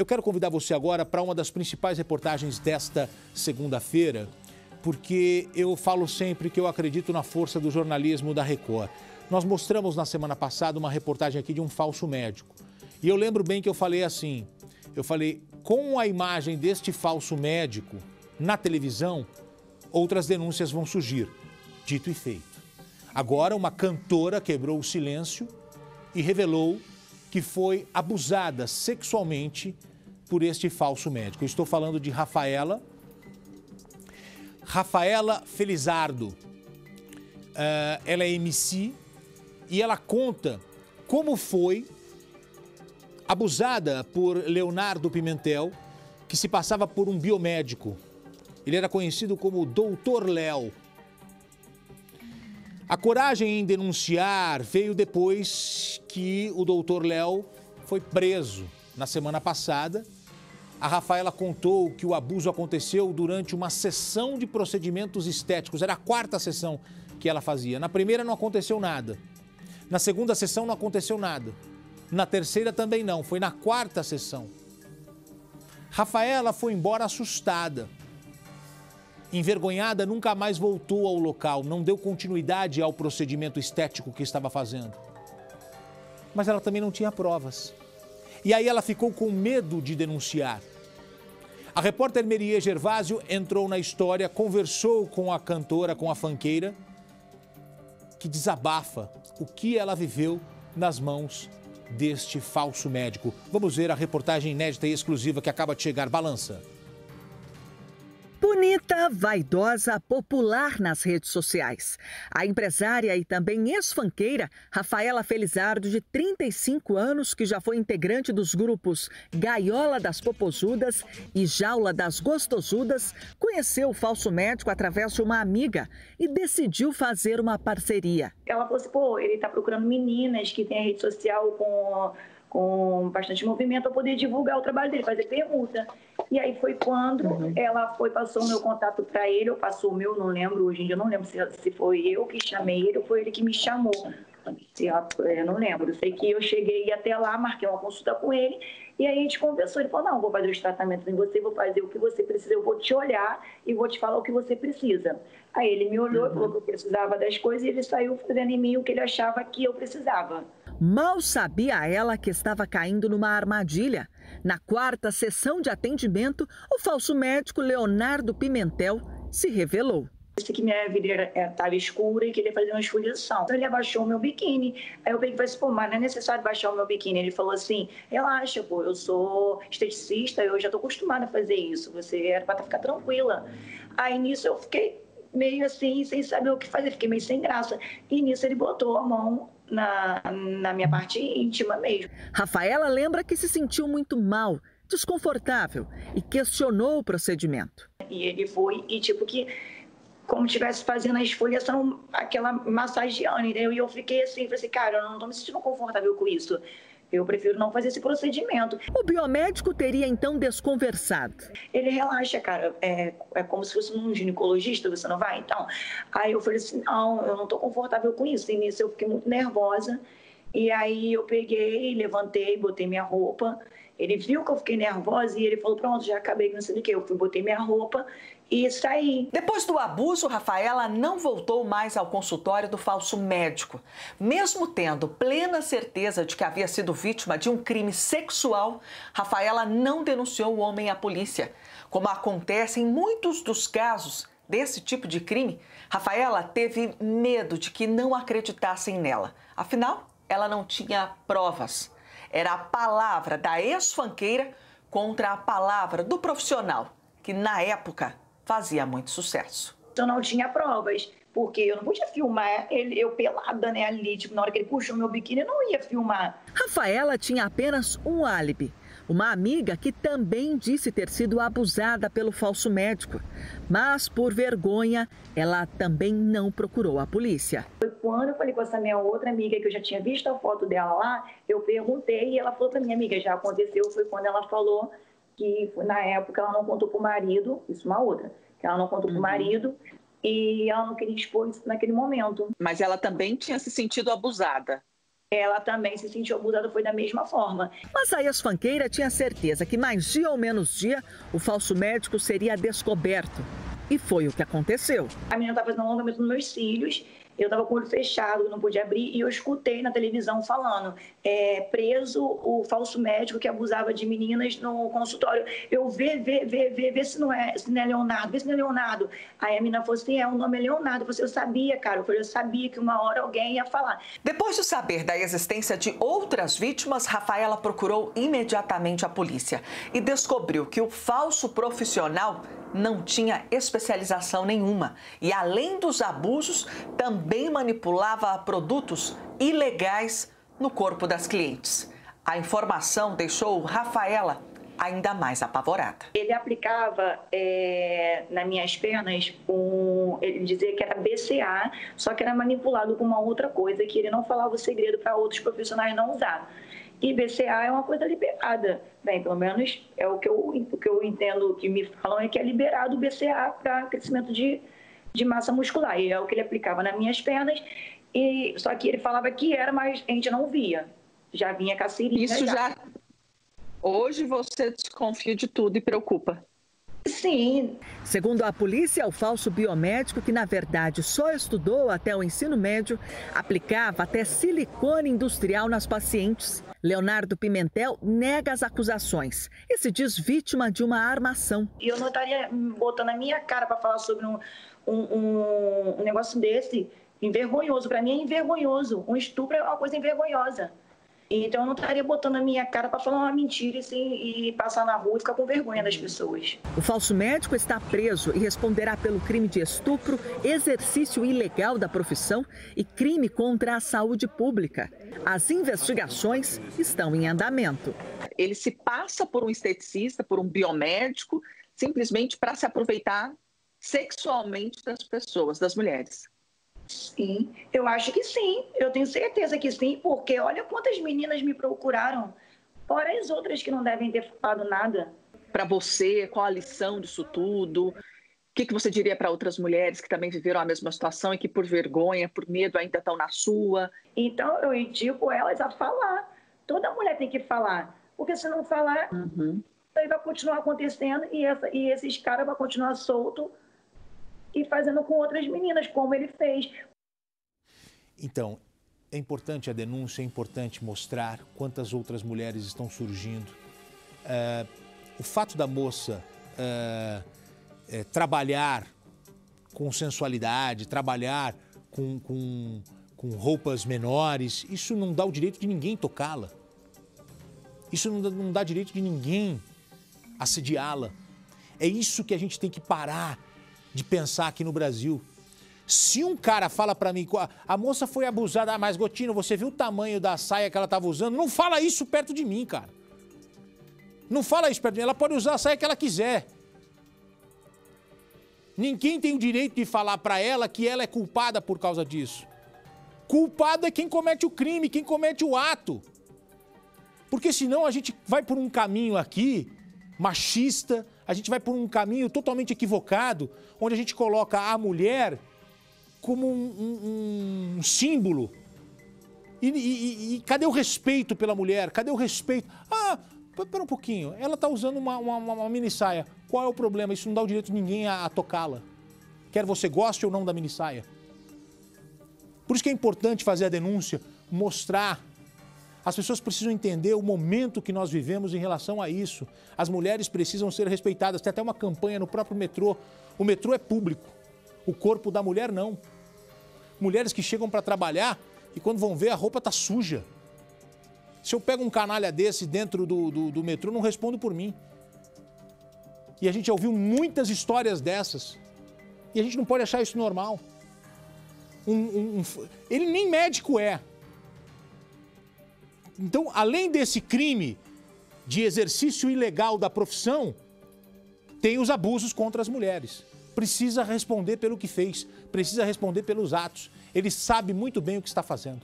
Eu quero convidar você agora para uma das principais reportagens desta segunda-feira, porque eu falo sempre que eu acredito na força do jornalismo da Record. Nós mostramos na semana passada uma reportagem aqui de um falso médico. E eu lembro bem que eu falei assim, com a imagem deste falso médico na televisão, outras denúncias vão surgir. Dito e feito. Agora, uma cantora quebrou o silêncio e revelou que foi abusada sexualmente por este falso médico. Eu estou falando de Rafaela Felizardo. Ela é MC e ela conta como foi abusada por Leonardo Pimentel, que se passava por um biomédico. Ele era conhecido como Doutor Léo. A coragem em denunciar veio depois que o Doutor Léo foi preso na semana passada. A Rafaela contou que o abuso aconteceu durante uma sessão de procedimentos estéticos. Era a quarta sessão que ela fazia. Na primeira não aconteceu nada. Na segunda sessão não aconteceu nada. Na terceira também não. Foi na quarta sessão. Rafaela foi embora assustada. Envergonhada, nunca mais voltou ao local, não deu continuidade ao procedimento estético que estava fazendo. Mas ela também não tinha provas. E aí ela ficou com medo de denunciar. A repórter Merie Gervásio entrou na história, conversou com a cantora, com a funkeira, que desabafa o que ela viveu nas mãos deste falso médico. Vamos ver a reportagem inédita e exclusiva que acaba de chegar. Balança. Bonita, vaidosa, popular nas redes sociais. A empresária e também ex-funkeira Rafaela Felizardo, de 35 anos, que já foi integrante dos grupos Gaiola das Popozudas e Jaula das Gostosudas, conheceu o falso médico através de uma amiga e decidiu fazer uma parceria. Ela falou assim, ele está procurando meninas que têm a rede social com bastante movimento para poder divulgar o trabalho dele, fazer permuta. E aí foi quando ela passou o meu contato para ele, ou passou o meu, não lembro, hoje em dia eu não lembro se foi eu que chamei ele ou foi ele que me chamou. Eu não lembro, eu sei que eu cheguei até lá, marquei uma consulta com ele, e aí a gente conversou, ele falou, não, vou fazer os tratamentos em você, vou fazer o que você precisa, eu vou te olhar e vou te falar o que você precisa. Aí ele me olhou e falou que eu precisava das coisas e ele saiu fazendo em mim o que ele achava que eu precisava. Mal sabia ela que estava caindo numa armadilha. Na quarta sessão de atendimento, o falso médico Leonardo Pimentel se revelou. Disse que minha vida estava escura e queria fazer uma esfoliação. Então ele abaixou o meu biquíni. Aí eu peguei e falei assim, mas não é necessário baixar o meu biquíni. Ele falou assim, relaxa, eu sou esteticista, eu já estou acostumada a fazer isso. Você era para ficar tranquila. Aí nisso eu fiquei meio assim, sem saber o que fazer, fiquei meio sem graça. E nisso ele botou a mão na minha parte íntima mesmo. Rafaela lembra que se sentiu muito mal, desconfortável e questionou o procedimento. E ele foi como estivesse fazendo a esfoliação, aquela massageando, entendeu? E eu fiquei assim, falei assim, cara, eu não estou me sentindo confortável com isso. Eu prefiro não fazer esse procedimento. O biomédico teria então desconversado. Ele relaxa, cara. É como se fosse um ginecologista, você não vai? Então, aí eu falei assim, não, eu não estou confortável com isso. E nisso eu fiquei muito nervosa. E aí eu peguei, levantei, botei minha roupa. Ele viu que eu fiquei nervosa e ele falou, pronto, já acabei, não sei do que. Eu botei minha roupa e saí. Depois do abuso, Rafaela não voltou mais ao consultório do falso médico. Mesmo tendo plena certeza de que havia sido vítima de um crime sexual, Rafaela não denunciou o homem à polícia. Como acontece em muitos dos casos desse tipo de crime, Rafaela teve medo de que não acreditassem nela. Afinal, ela não tinha provas. Era a palavra da ex-funkeira contra a palavra do profissional, que na época fazia muito sucesso. Eu não tinha provas, porque eu não podia filmar eu pelada, né, ali. Na hora que ele puxou meu biquíni, eu não ia filmar. Rafaela tinha apenas um álibi. Uma amiga que também disse ter sido abusada pelo falso médico. Mas, por vergonha, ela também não procurou a polícia. Foi quando eu falei com essa minha outra amiga, que eu já tinha visto a foto dela lá, eu perguntei e ela falou para minha amiga, já aconteceu, foi quando ela falou que na época ela não contou para o marido, isso uma outra, que ela não contou para o marido e ela não queria expor isso naquele momento. Mas ela também tinha se sentido abusada. ela também se sentiu abusada, foi da mesma forma. Mas a ex-funkeira tinha certeza que mais dia ou menos dia, o falso médico seria descoberto. E foi o que aconteceu. A menina estava fazendo um alongamento nos meus cílios, eu estava com o olho fechado, não podia abrir, e eu escutei na televisão falando, preso o falso médico que abusava de meninas no consultório. Eu vê se não é Leonardo, vê se não é Leonardo. Aí a menina falou assim, o nome é Leonardo. Eu sabia, cara, eu sabia que uma hora alguém ia falar. Depois de saber da existência de outras vítimas, Rafaela procurou imediatamente a polícia e descobriu que o falso profissional não tinha especialização nenhuma e, além dos abusos, também manipulava produtos ilegais no corpo das clientes. A informação deixou Rafaela ainda mais apavorada. Ele aplicava nas minhas pernas, ele dizia que era BCA, só que era manipulado com uma outra coisa, que ele não falava o segredo para outros profissionais não usar. E BCA é uma coisa liberada. Bem, pelo menos é o que eu entendo, que me falam, é que é liberado o BCA para crescimento de massa muscular. E é o que ele aplicava nas minhas pernas, só que ele falava que era, mas a gente não via. Já vinha com a seringa. Isso já... Hoje você desconfia de tudo e preocupa? Sim. Segundo a polícia, o falso biomédico, que na verdade só estudou até o ensino médio, aplicava até silicone industrial nas pacientes. Leonardo Pimentel nega as acusações e se diz vítima de uma armação. E eu não estaria botando a minha cara para falar sobre um negócio desse, envergonhoso. Para mim é envergonhoso. Um estupro é uma coisa envergonhosa. Então eu não estaria botando a minha cara para falar uma mentira assim, e passar na rua e ficar com vergonha das pessoas. O falso médico está preso e responderá pelo crime de estupro, exercício ilegal da profissão e crime contra a saúde pública. As investigações estão em andamento. Ele se passa por um esteticista, por um biomédico, simplesmente para se aproveitar sexualmente das pessoas, das mulheres. Sim, eu acho que sim, eu tenho certeza que sim, porque olha quantas meninas me procuraram, fora as outras que não devem ter falado nada. Para você, qual a lição disso tudo? O que você diria para outras mulheres que também viveram a mesma situação e que por vergonha, por medo ainda estão na sua? Então eu indico elas a falar, toda mulher tem que falar, porque se não falar, aí vai continuar acontecendo e esses caras vão continuar soltos e fazendo com outras meninas, como ele fez. Então, é importante a denúncia, é importante mostrar quantas outras mulheres estão surgindo. O fato da moça trabalhar com sensualidade, trabalhar com roupas menores, isso não dá o direito de ninguém tocá-la. Isso não dá direito de ninguém assediá-la. É isso que a gente tem que parar de pensar aqui no Brasil. Se um cara fala pra mim, a moça foi abusada, mas Gotino, você viu o tamanho da saia que ela tava usando? Não fala isso perto de mim, cara. Não fala isso perto de mim, ela pode usar a saia que ela quiser. Ninguém tem o direito de falar pra ela que ela é culpada por causa disso. Culpado é quem comete o crime, quem comete o ato. Porque senão a gente vai por um caminho aqui, machista, a gente vai por um caminho totalmente equivocado, onde a gente coloca a mulher como um símbolo. E cadê o respeito pela mulher? Cadê o respeito? Pera um pouquinho, ela está usando uma mini saia. Qual é o problema? Isso não dá o direito de ninguém a tocá-la. Quer você goste ou não da mini saia. Por isso que é importante fazer a denúncia, mostrar. As pessoas precisam entender o momento que nós vivemos em relação a isso. As mulheres precisam ser respeitadas. Tem até uma campanha no próprio metrô. O metrô é público. O corpo da mulher não. Mulheres que chegam para trabalhar e quando vão ver a roupa está suja. Se eu pego um canalha desse dentro do metrô, não respondo por mim. E a gente já ouviu muitas histórias dessas. E a gente não pode achar isso normal. Ele nem médico é. Então, além desse crime de exercício ilegal da profissão, tem os abusos contra as mulheres. Precisa responder pelo que fez, precisa responder pelos atos. Ele sabe muito bem o que está fazendo.